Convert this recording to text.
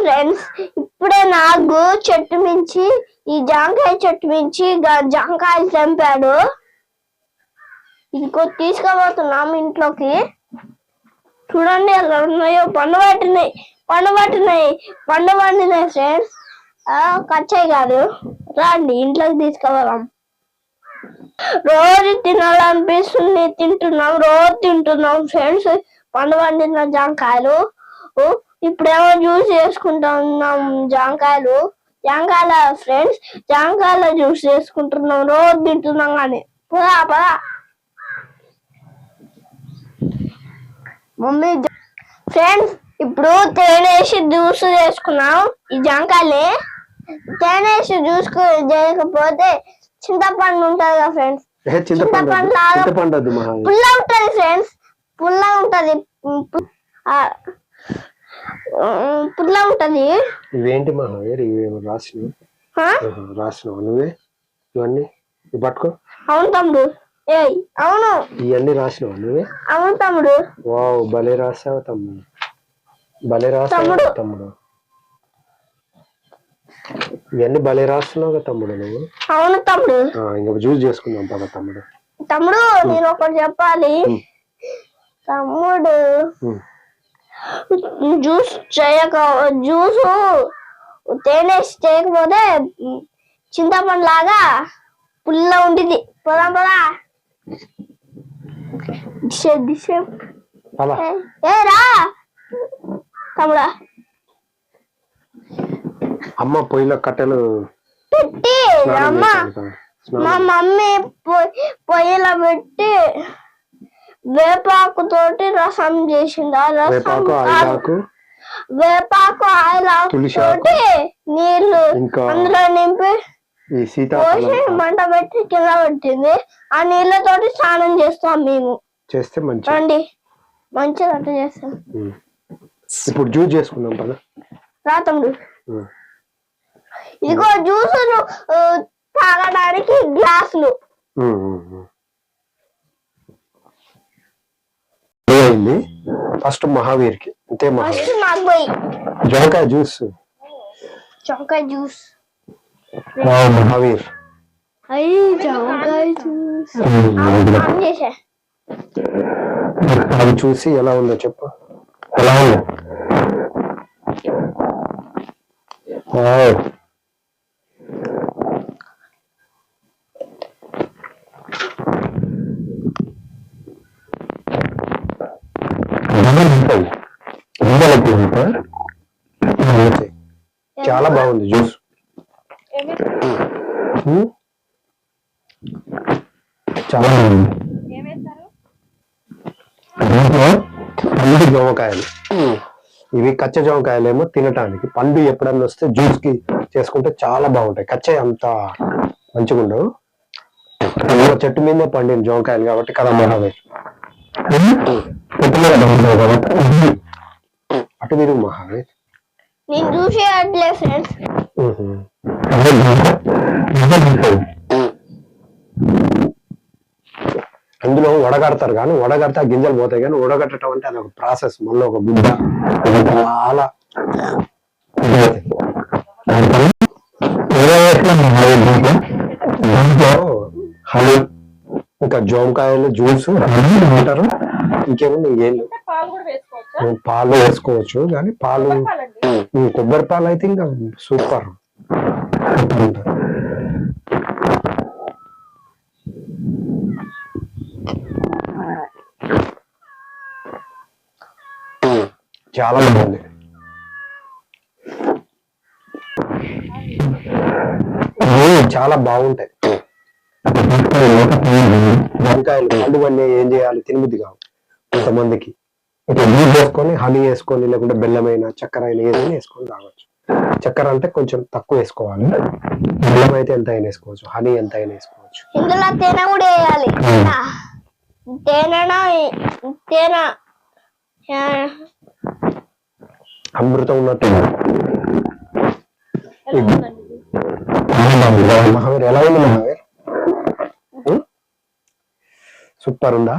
Friends, ఇప్పుడే నాకు చెట్టు మించి ఈ జాంకాయ చెట్టు మించి జాంకాయలు తెంపాడు. ఇంకో తీసుకుపోతున్నాం ఇంట్లోకి. చూడండి ఎలా ఉన్నాయో, పండు పట్టినాయి ఫ్రెండ్స్. కచ్చాయి కాదు. రండి ఇంట్లోకి తీసుకుపోదాం. రోజు తినాలనిపిస్తుంది, రోజు తింటున్నాం ఫ్రెండ్స్ పండు పండిన జాంకాయలు. ఇప్పుడేమో జ్యూస్ చేసుకుంటున్నాం జాంకాయల ఫ్రెండ్స్. జాంకాయల జ్యూస్ చేసుకుంటున్నాం, రోజు తింటున్నాం. కానీ పదా మమ్మీ ఫ్రెండ్స్, ఇప్పుడు తేనేసి జ్యూస్ చేసుకున్నాం. ఈ జాంకాయని తేనేసి జ్యూస్ చేయకపోతే చింతపండు ఉంటది కదా ఫ్రెండ్స్, చింతపండు పుల్ల ఉంటది ఫ్రెండ్స్, పుల్ల ఉంటది. ఇవేంటి రాసినావు నువ్వే ఇవన్నీ పట్టుకో. అవును తమ్ముడు, అవును ఇవన్నీ రాసినావు నువ్వే? అవును తమ్ముడు. వావ్, భలే రాసావు తమ్ముడు, భలే రాసావు తమ్ముడు. ఇవన్నీ భలే రాస్తున్నావు కదా తమ్ముడు నువ్వు. అవును తమ్ముడు. ఇంకా జ్యూస్ చేసుకుందాం పద తమ్ముడు. తమ్ముడు నేను ఒకటి చెప్పాలి తమ్ముడు. జ్యూస్ తేనేసి చేయకపోతే చింతపండు లాగా పుల్ల ఉండిద్ది. పోదాం పదా. రా తమ్ముడా. అమ్మ పొయ్యిలో కట్టెలు పెట్టి మా మమ్మీ పొయ్యిలో పెట్టి వేపాకు తోటి రసం చేసింది. వేపాకు ఆయిలాకు తోటి నీళ్లు అందులో నింపి పోసి మంట పెట్టి కింద పెట్టింది. ఆ నీళ్ళతోటి స్నానం చేస్తాం మేము. చేస్తే రండి మంచిగా అట్లా చేస్తాం. ఇప్పుడు జ్యూస్ చేసుకుందాం కదా. రా తమ్ముడు. ఇదిగో జ్యూసులు తాగడానికి గ్లాసులు. ఫస్ట్ మహావీర్కి అంతే. జాంకాయ జ్యూస్ మహావీర్. అది చూసి ఎలా ఉందో చెప్పు. ఎలా ఉంది? చాలా బాగుంది జ్యూస్. చాలా బాగుంది. పండు జామకాయలు ఇవి, కచ్చ జామకాయలు ఏమో తినటానికి. పండు ఎప్పుడన్నా వస్తే జ్యూస్ కి చేసుకుంటే చాలా బాగుంటాయి. కచ్చ అంత మంచిగా ఉండవు. చెట్టు మీదే పండిన జామకాయలు కాబట్టి కదా మహావీర్. అటు తిరుగు మహావీర్. అందులో వడగడతారు కానీ వడగడితే ఆ గింజలు పోతాయి. కానీ వడగట్టడం అంటే అది ఒక ప్రాసెస్. మళ్ళీ ఒక గుడ్డ చాలా హనీ, ఇంకా జామకాయలు జ్యూస్ అంటారు. ఇంకేముంది ఏళ్ళు పాలు వేసుకోవచ్చు. కానీ పాలు కొబ్బరి పాలు అయితే ఇంకా సూపర్. చాలా బాగుంది. చాలా బాగుంటాయి వంకాయలు. పండు వన్నీ ఏం చేయాలి, తినబుద్ధి కావు కొంతమందికి. ఇట్లా నీళ్ళు వేసుకొని హనీ వేసుకొని, లేకుంటే బెల్లమైన చక్కెర అయినా ఏదైనా వేసుకొని తాగొచ్చు. చక్కెర అంటే కొంచెం తక్కువ వేసుకోవాలి. బెల్లం అయితే ఎంత అయినా వేసుకోవచ్చు. హనీ ఎంత అయినా వేసుకోవచ్చు. ఇందులో తేనె కూడా వేయాలి. తేనె అమృతం ఉన్నట్టు. మహావీర్ ఎలా ఉంది మహావీర్? సూపర్ ఉందా?